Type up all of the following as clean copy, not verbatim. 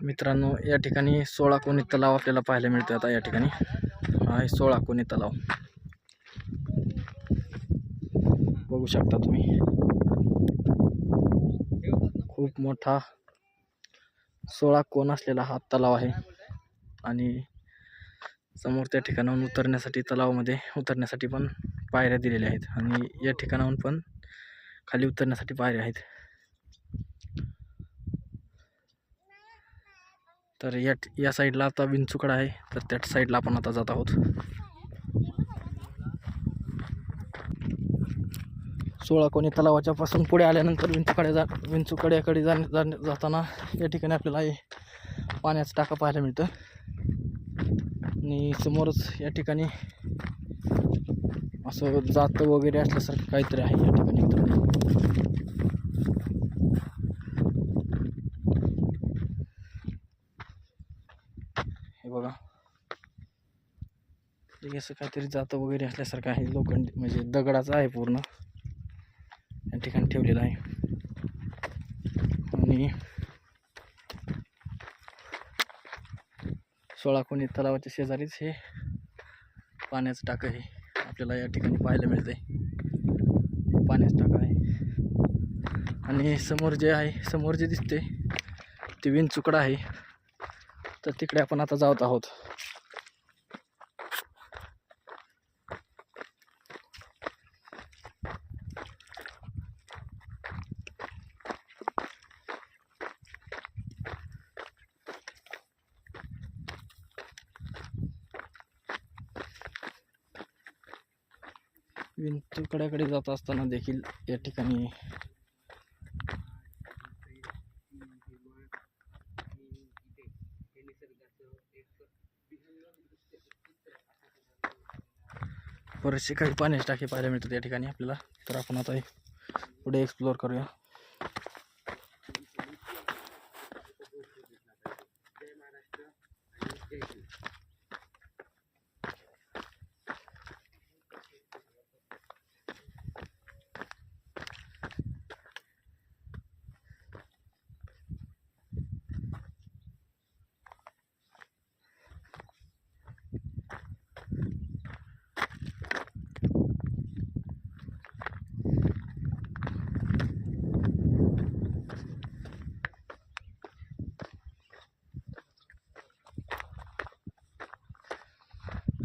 मित्रांनो, या ठिकाणी 16 कोणी तलाव आपल्याला पाहायला मिळतो. आता या ठिकाणी आहे 16 कोणी तलाव, बघू शकता तुम्ही. खूप मोठा 16 कोण असलेला हा तलाव आहे. आणि समोर त्या ठिकाणाहून उतरण्यासाठी, तलावामध्ये उतरण्यासाठी पण पायऱ्या दिलेल्या आहेत. आणि या ठिकाणाहून पण खाली उतरण्यासाठी पायऱ्या आहेत. तर या साईडला आता विंचूकडा आहे, तर त्या साईडला आपण आता जात आहोत. 16 कोणी तलावाच्या पासून पुढे आल्यानंतर विंचूकड्याकडे जाताना या ठिकाणी आपल्याला पाण्याचं टाका पाहायला मिळतं. आणि समोरच या ठिकाणी असं जातं वगैरे असल्यासारखं काहीतरी आहे या ठिकाणी. हे बघा, असं काहीतरी जातं वगैरे असल्यासारखं आहे. लोखंडी म्हणजे दगडाचं आहे पूर्ण, या ठिकाणी ठेवलेलं आहे. आणि 16 कोणी तलावाच्या शेजारीच हे पाण्याचं टाकं हे आपल्याला या ठिकाणी पाहायला मिळतंय. पाण्याचं टाकं आहे. आणि समोर जे दिसते ते विंचूकडा आहे. तर तिकडे आपण आता जात आहोत. विंचूकड्याकडे जात असताना देखील या ठिकाणी बरेचसे काही पाण्याचे टाके पाहायला मिळतात या ठिकाणी आपल्याला. तर आपण आता पुढे एक्सप्लोअर करूया.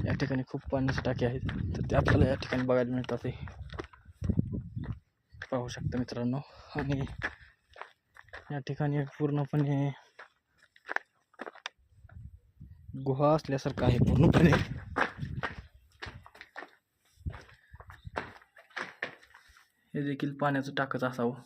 या ठिकाणी खूप पाण्याचे टाके आहेत, तर ते आपल्याला या ठिकाणी बघायला मिळतात. ते पाहू शकता मित्रांनो. आणि या ठिकाणी पूर्णपणे गुहा असल्यासारखं आहे पूर्णपणे. हे देखील पाण्याचं टाकच असावं.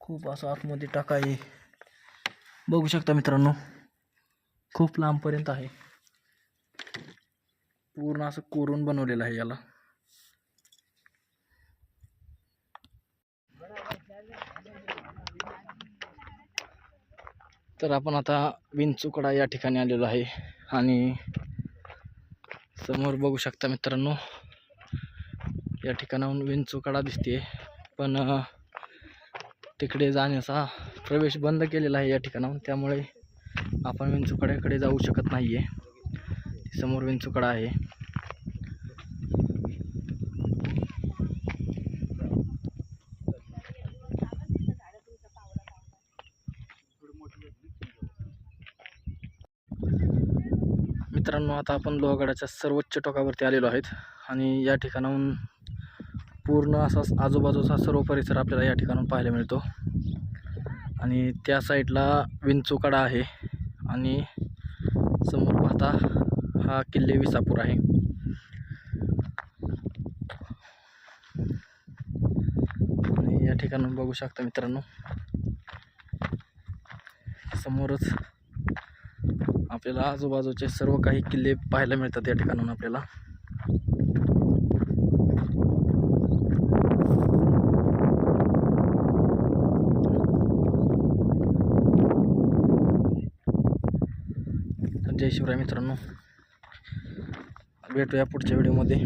खूप असं आतमध्ये टाका आहे, बघू शकता मित्रांनो. खूप लांबपर्यंत आहे. पूर्ण असं कोरून बनवलेलं आहे याला. तर आपण आता विंचूकडा या ठिकाणी आलेलो आहे. आणि समोर बघू शकता मित्रांनो, या ठिकाणाहून विंचूकडा दिसते, पण तिकडे जाण्याचा प्रवेश बंद केलेला आहे या ठिकाणाहून. त्यामुळे आपण विंचूकड्याकडे जाऊ शकत नाहीये. समोर विंचूकडा आहे. मित्रांनो, आता आपण लोहगडाच्या सर्वोच्च टोकावरती आलेलो आहेत. आणि या ठिकाणाहून पूर्ण असा आजूबाजूचा सर्व परिसर आपल्याला या ठिकाणून पाहायला मिळतो. आणि त्या साईडला विंचूकडा आहे. आणि समोर पाहता हा किल्ले विसापूर आहे. आणि या ठिकाणून बघू शकता मित्रांनो, समोरच आपल्याला आजूबाजूचे सर्व काही किल्ले पाहायला मिळतात या ठिकाणून आपल्याला. जय शिवराय मित्रांनो, भेटूया पुढच्या व्हिडिओमध्ये.